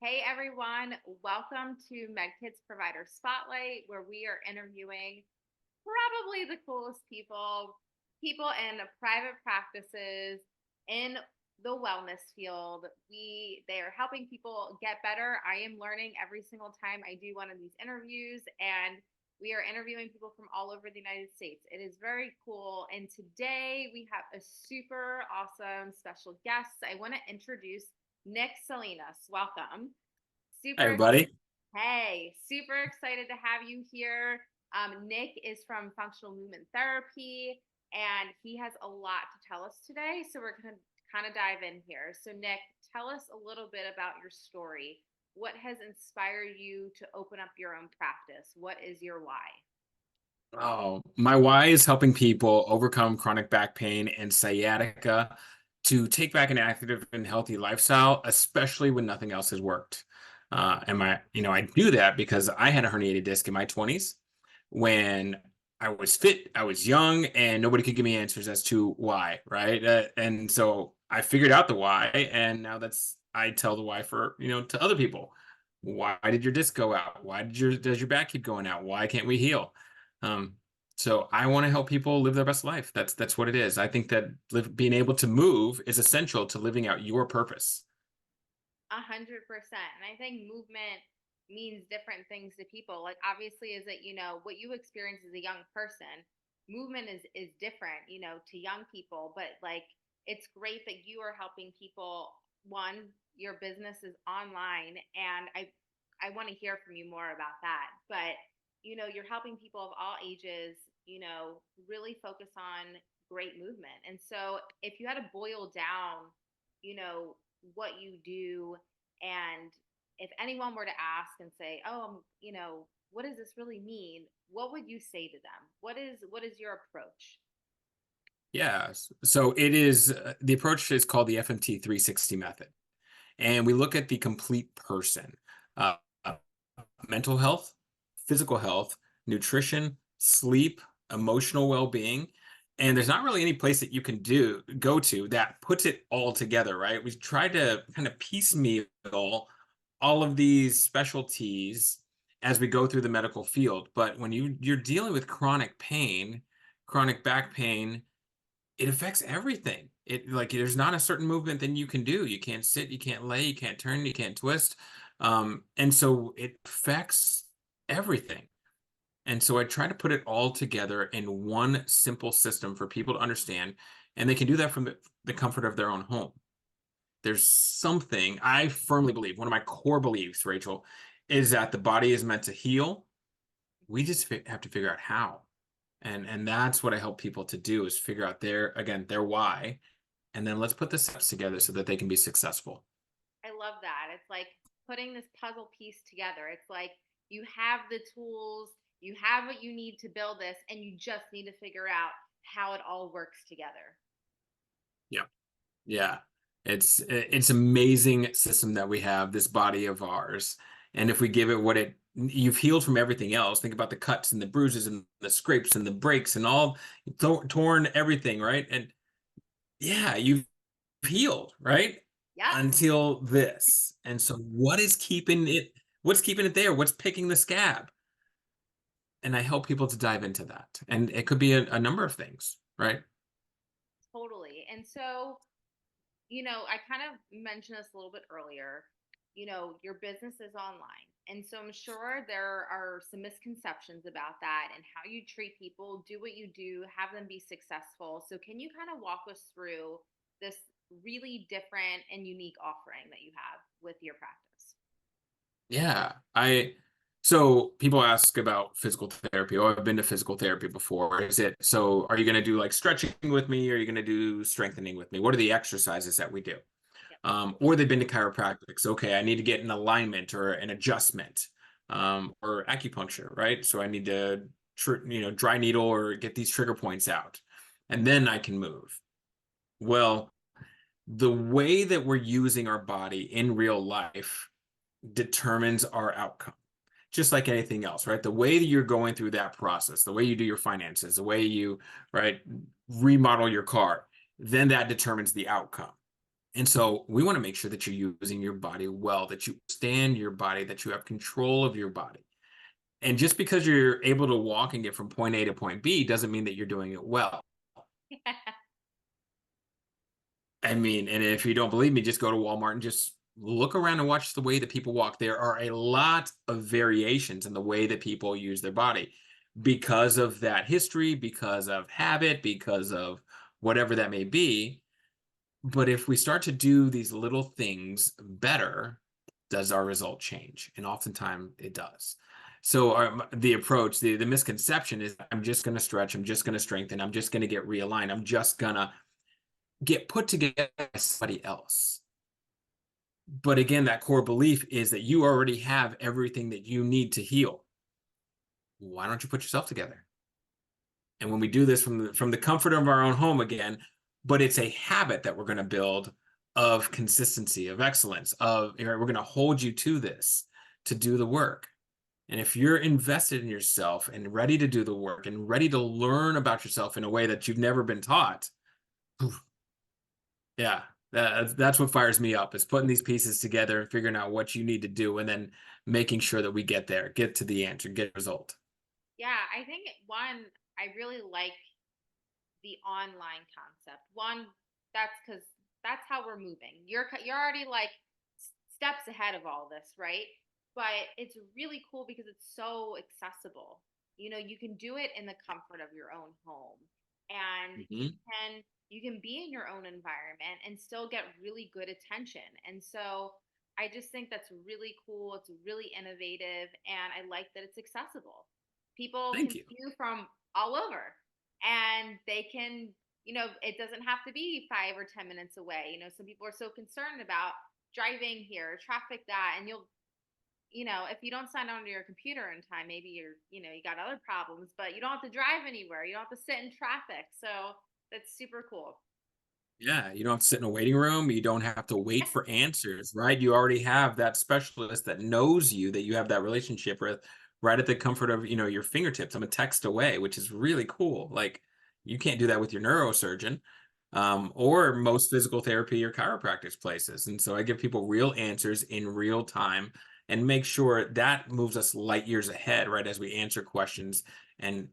Hey everyone, welcome to Meddkit's Provider Spotlight, where we are interviewing probably the coolest people in private practices in the wellness field. They are helping people get better. I am learning every single time I do one of these interviews, and we are interviewing people from all over the United States. It is very cool. And today we have a super awesome special guest. I want to introduce Nick Salinas. Welcome. Hi, Super. everybody. Hey, super excited to have you here. Nick is from Functional Movement Therapy, and he has a lot to tell us today. So we're going to kind of dive in here. So, Nick, tell us a little bit about your story. What has inspired you to open up your own practice? What is your why? Oh, my why is helping people overcome chronic back pain and sciatica to take back an active and healthy lifestyle, especially when nothing else has worked. I do that because I had a herniated disc in my 20s when I was fit, I was young, and nobody could give me answers as to why, right? And so I figured out the why, and now I tell the why to other people. Why did your disc go out? Does your back keep going out? Why can't we heal? Um, so I want to help people live their best life. That's what it is. I think that being able to move is essential to living out your purpose. 100%. And I think movement means different things to people. Like obviously is that, what you experience as a young person, movement is different, to young people, but like it's great that you are helping people. One, your business is online, and I want to hear from you more about that. But you're helping people of all ages, really focus on great movement. And so if you had to boil down, what you do, and if anyone were to ask and say, "Oh, what does this really mean?" What would you say to them? What is your approach? Yeah. So it is the approach is called the FMT 360 method. And we look at the complete person, uh, uh, mental health, physical health, nutrition, sleep, emotional well-being. And there's not really any place that you can go to that puts it all together, right? We tried to kind of piecemeal all of these specialties as we go through the medical field. But when you're dealing with chronic pain, chronic back pain, it affects everything. There's not a certain movement that you can do. You can't sit, you can't lay, you can't turn, you can't twist. And so it affects everything. And so I try to put it all together in one simple system for people to understand, and they can do that from the comfort of their own home. There's something I firmly believe, one of my core beliefs, Rachel, is that the body is meant to heal. We just have to figure out how. And that's what I help people to do is figure out their why, and then let's put the steps together so that they can be successful. I love that. It's like putting this puzzle piece together. It's like you have the tools, you have what you need to build this, and you just need to figure out how it all works together. Yeah. Yeah. It's amazing system that we have, this body of ours. And if we give it you've healed from everything else. Think about the cuts and the bruises and the scrapes and the breaks and all torn everything, right? And yeah, you've healed, right? Yep. Until this. And so what's keeping it there? What's picking the scab? And I help people to dive into that. And it could be a number of things, right? Totally. And so, I kind of mentioned this a little bit earlier. Your business is online. And so I'm sure there are some misconceptions about that and how you treat people, do what you do, have them be successful. So can you kind of walk us through this really different and unique offering that you have with your practice? Yeah. So people ask about physical therapy. Oh, I've been to physical therapy before. Are you going to do like stretching with me? Or are you going to do strengthening with me? What are the exercises that we do? Yep. Or they've been to chiropractics. Okay, I need to get an alignment or an adjustment, or acupuncture, right? So I need to, dry needle or get these trigger points out, and then I can move. Well, the way that we're using our body in real life determines our outcome, just like anything else, right? The way that you're going through that process, the way you do your finances, right, remodel your car, then that determines the outcome. And so we want to make sure that you're using your body well, that you understand your body, that you have control of your body. And just because you're able to walk and get from point A to point B doesn't mean that you're doing it well. I mean, and if you don't believe me, just go to Walmart and just look around and watch the way that people walk. There are a lot of variations in the way that people use their body because of that history, because of habit, because of whatever that may be. But if we start to do these little things better, does our result change? And oftentimes it does. So the approach, the misconception is I'm just going to stretch, I'm just going to strengthen, I'm just going to get realigned, I'm just going to get put together by somebody else. But again, that core belief is that you already have everything that you need to heal. Why don't you put yourself together? And when we do this from the comfort of our own home again, but it's a habit that we're going to build of consistency, of excellence, of, you know, we're going to hold you to this to do the work. And if you're invested in yourself and ready to do the work and ready to learn about yourself in a way that you've never been taught, yeah, that's what fires me up is putting these pieces together and figuring out what you need to do and then making sure that we get there, get to the answer, get a result. Yeah, I think one, I really like the online concept. One, that's because that's how we're moving. You're already like steps ahead of all this, right? But it's really cool because it's so accessible. You know, you can do it in the comfort of your own home, and Mhm. you can be in your own environment and still get really good attention. And so I just think that's really cool. It's really innovative, and I like that it's accessible. People can Thank you. view from all over, and they can, you know, it doesn't have to be 5 or 10 minutes away. You know, some people are so concerned about driving here, traffic that, and you know, if you don't sign onto your computer in time, maybe you're, you know, you got other problems, but you don't have to drive anywhere. You don't have to sit in traffic. So that's super cool. Yeah, you don't have to sit in a waiting room. You don't have to wait for answers, right? You already have that specialist that knows you, that you have that relationship with right at the comfort of, you know, your fingertips. I'm a text away, which is really cool. Like you can't do that with your neurosurgeon, or most physical therapy or chiropractic places. And so I give people real answers in real time and make sure that moves us light years ahead, right? As we answer questions and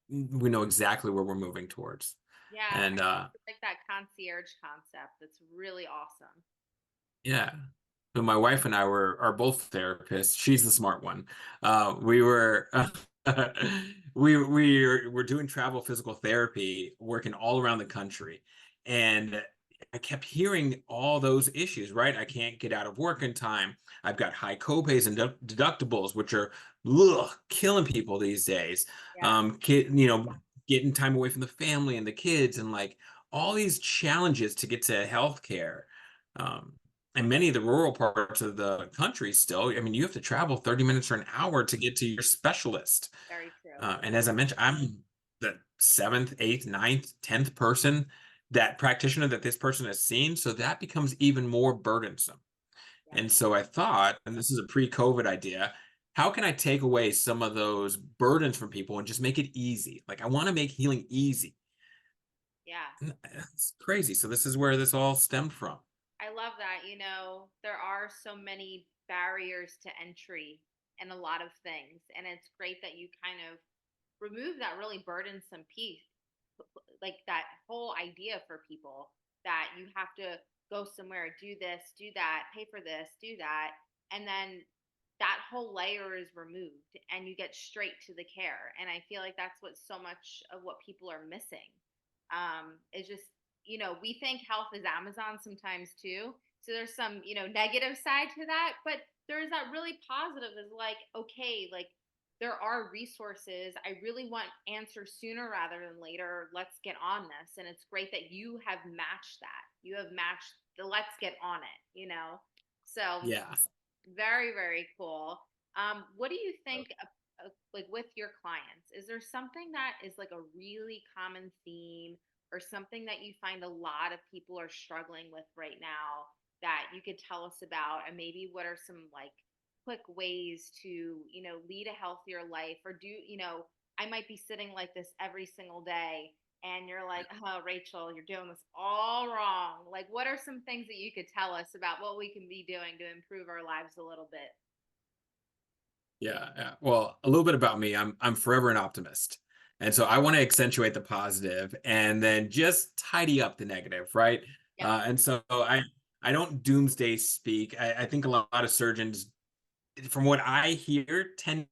we know exactly where we're moving towards. Yeah, And I like that concierge concept. That's really awesome. yeah. So my wife and I are both therapists. She's the smart one. We were we're doing travel physical therapy, working all around the country, and I kept hearing all those issues. Right, I can't get out of work in time. I've got high copays and deductibles, which are killing people these days. Yeah, You know, getting time away from the family and the kids, and like all these challenges to get to healthcare. Um, and many of the rural parts of the country still, I mean, you have to travel 30 minutes or an hour to get to your specialist. very true. And as I mentioned, I'm the seventh, eighth, ninth, 10th person, that practitioner that this person has seen. So that becomes even more burdensome. Yeah. And so I thought, and this is a pre-COVID idea, how can I take away some of those burdens from people and just make it easy? Like I want to make healing easy. Yeah. And it's crazy. So this is where this all stemmed from. I love that. You know, there are so many barriers to entry in a lot of things. And it's great that you kind of remove that really burdensome piece, like that whole idea for people that you have to go somewhere, do this, do that, pay for this, do that. And then that whole layer is removed and you get straight to the care. And I feel like that's what so much of what people are missing. Is just, you know, we think health is Amazon sometimes too. So there's some, you know, negative side to that, but there's that really positive is like, okay, like there are resources. I really want answers sooner rather than later. Let's get on this. And it's great that you have matched that. You have matched the let's get on it, you know? So Yeah. very, very cool. What do you think, like with your clients? Is there something that is like a really common theme or something that you find a lot of people are struggling with right now that you could tell us about? And maybe what are some like quick ways to, you know, lead a healthier life or do, you know, I might be sitting like this every single day and you're like, oh, Rachel, you're doing this all wrong. Like, what are some things that you could tell us about what we can be doing to improve our lives a little bit? Yeah, yeah. Well, a little bit about me. I'm forever an optimist. And so I want to accentuate the positive and then just tidy up the negative, right? Yep. And so I don't doomsday speak. I think a lot of surgeons, from what I hear, tend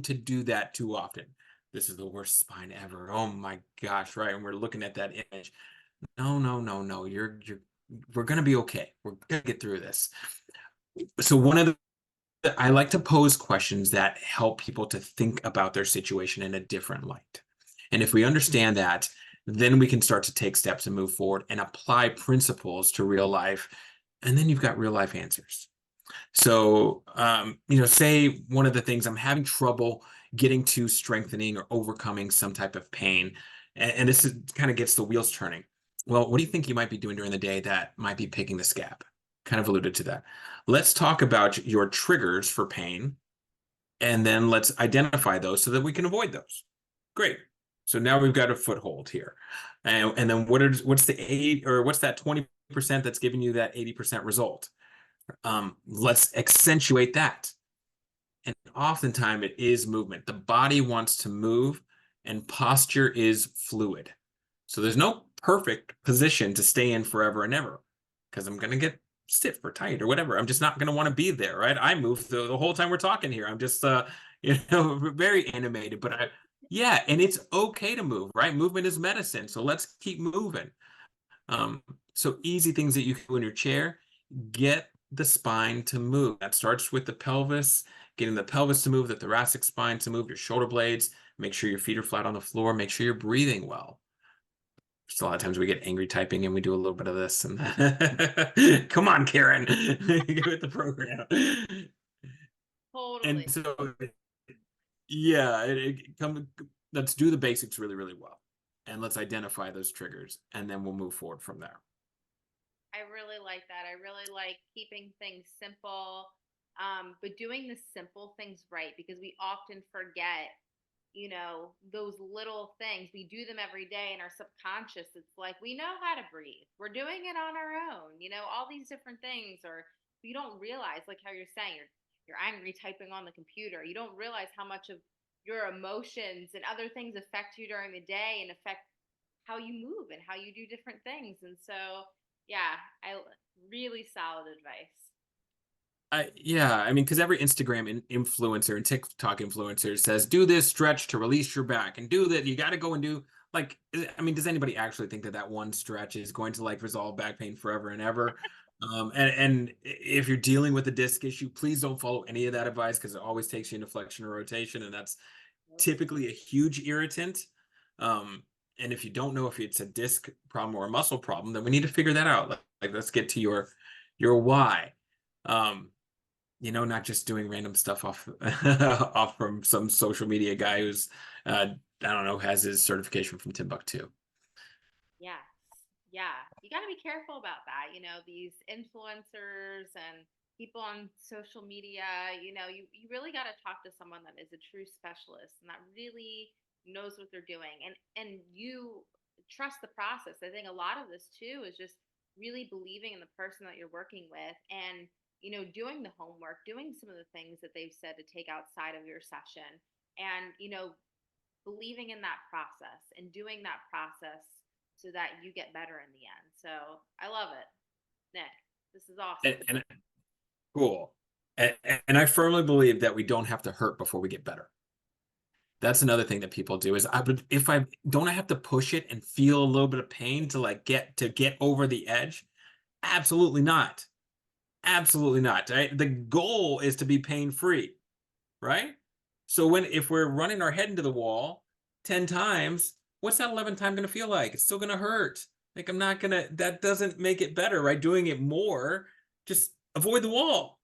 to do that too often. This is the worst spine ever. Oh my gosh, right? And we're looking at that image. No, no, no, no. We're gonna be okay. We're gonna get through this. So one of the I like to pose questions that help people to think about their situation in a different light. And if we understand that, then we can start to take steps and move forward and apply principles to real life. And then you've got real life answers. So, say one of the things I'm having trouble getting to strengthening or overcoming some type of pain, and this kind of gets the wheels turning. Well, what do you think you might be doing during the day that might be picking the scab? Kind of alluded to that. Let's talk about your triggers for pain, and then let's identify those so that we can avoid those. Great. So now we've got a foothold here. And then what's the eight or what's that 20% that's giving you that 80% result? Let's accentuate that. And oftentimes it is movement. The body wants to move, and posture is fluid. So there's no perfect position to stay in forever and ever because I'm going to get stiff or tight or whatever. I'm just not going to want to be there, right? I move the whole time we're talking here. I'm just, very animated, but yeah, and it's okay to move, right? Movement is medicine. So let's keep moving. So easy things that you can do in your chair, get the spine to move. That starts with the pelvis, getting the pelvis to move, the thoracic spine to move, your shoulder blades, make sure your feet are flat on the floor, make sure you're breathing well. Just a lot of times we get angry typing and we do a little bit of this and come on, Karen, get with the program. Totally. And so yeah, let's do the basics really, really well. And let's identify those triggers and then we'll move forward from there. I really like that. I really like keeping things simple, but doing the simple things right because we often forget, those little things. We do them every day in our subconscious. It's like we know how to breathe, we're doing it on our own, all these different things. Or you don't realize, like how you're saying, you're angry typing on the computer. You don't realize how much of your emotions and other things affect you during the day and affect how you move and how you do different things. And so, yeah, I really solid advice. Yeah, I mean, because every influencer and TikTok influencer says, do this stretch to release your back and do that. You got to go and do like, I mean, does anybody actually think that that one stretch is going to like resolve back pain forever and ever? And if you're dealing with a disc issue, please don't follow any of that advice because it always takes you into flexion or rotation, and that's typically a huge irritant. Um, and if you don't know if it's a disc problem or a muscle problem, then we need to figure that out. Like let's get to your why. Um, not just doing random stuff off off from some social media guy who's I don't know, has his certification from Timbuktu. Yes. Yeah. You got to be careful about that. These influencers and people on social media, you really got to talk to someone that is a true specialist and that really knows what they're doing, and you trust the process. I think a lot of this too is just really believing in the person that you're working with, and doing the homework, doing some of the things that they've said to take outside of your session, and believing in that process and doing that process so that you get better in the end. So I love it. Nick, this is awesome. And cool. And, and I firmly believe that we don't have to hurt before we get better. That's another thing that people do is if I don't I have to push it and feel a little bit of pain to like get over the edge? Absolutely not. Absolutely not. Right? The goal is to be pain free, right? So if we're running our head into the wall 10 times, what's that 11th time going to feel like? It's still going to hurt. Like that doesn't make it better, right? Doing it more, just avoid the wall.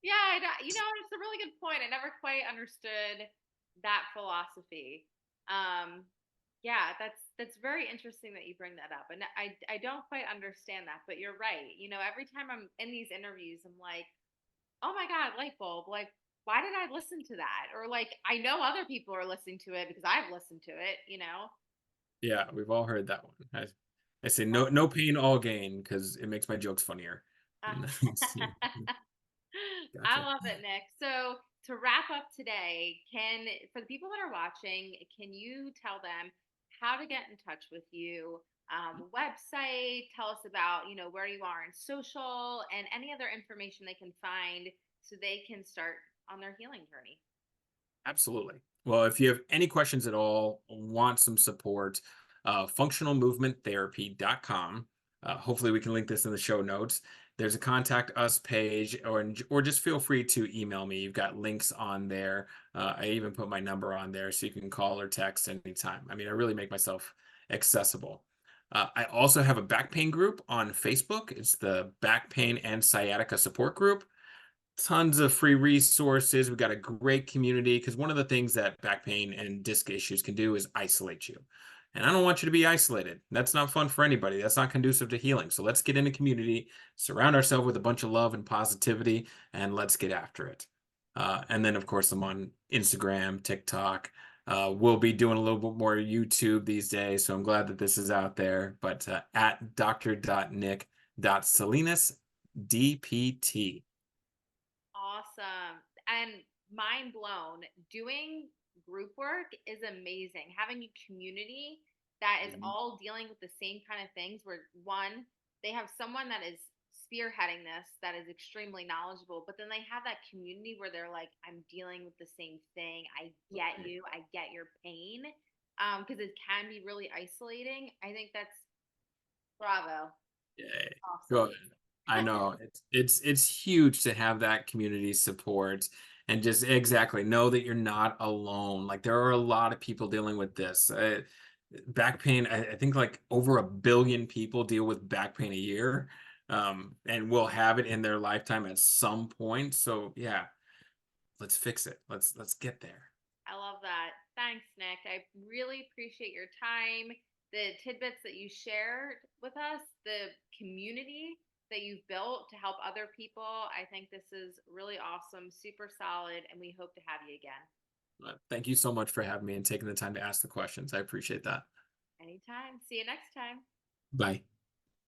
Yeah, it's a really good point. I never quite understood that philosophy. Yeah, that's very interesting that you bring that up, and I don't quite understand that, but you're right. Every time I'm in these interviews, I'm like, oh my god, light bulb, like why did I listen to that? Or like, I know other people are listening to it because I've listened to it, you know? Yeah, we've all heard that one. I say no pain, all gain because it makes my jokes funnier. And I gotcha. love it, Nick. So to wrap up today, for the people that are watching, can you tell them how to get in touch with you? Website, tell us about, where you are in social and any other information they can find so they can start on their healing journey. Absolutely. Well, if you have any questions at all, want some support, functionalmovementtherapy.com. Hopefully, we can link this in the show notes. There's a contact us page, or just feel free to email me. You've got links on there. I even put my number on there so you can call or text anytime. I mean, I really make myself accessible. I also have a back pain group on Facebook. It's the Back Pain and Sciatica Support Group. Tons of free resources. We've got a great community because one of the things that back pain and disc issues can do is isolate you. And I don't want you to be isolated. That's not fun for anybody. That's not conducive to healing. So let's get in a community, surround ourselves with a bunch of love and positivity, and let's get after it. And then, of course, I'm on Instagram, TikTok. We'll be doing a little bit more YouTube these days. So I'm glad that this is out there. But at dr.nick.salinas, DPT. Awesome. And mind blown. Doing group work is amazing. Having a community that is Mhm. all dealing with the same kind of things, where one, they have someone that is spearheading this that is extremely knowledgeable, but then they have that community where they're like, I'm dealing with the same thing. I get you. I get your pain. Because it can be really isolating. I think that's bravo. Yay. Awesome. Good. I know it's huge to have that community support and just exactly know that you're not alone. Like there are a lot of people dealing with this. Back pain, I think like over 1 billion people deal with back pain a year. And will have it in their lifetime at some point. So yeah, let's fix it. Let's get there. I love that. Thanks, Nick. I really appreciate your time, the tidbits that you shared with us, the community that you've built to help other people. I think this is really awesome, super solid, and we hope to have you again. Thank you so much for having me and taking the time to ask the questions. I appreciate that. Anytime. See you next time. Bye.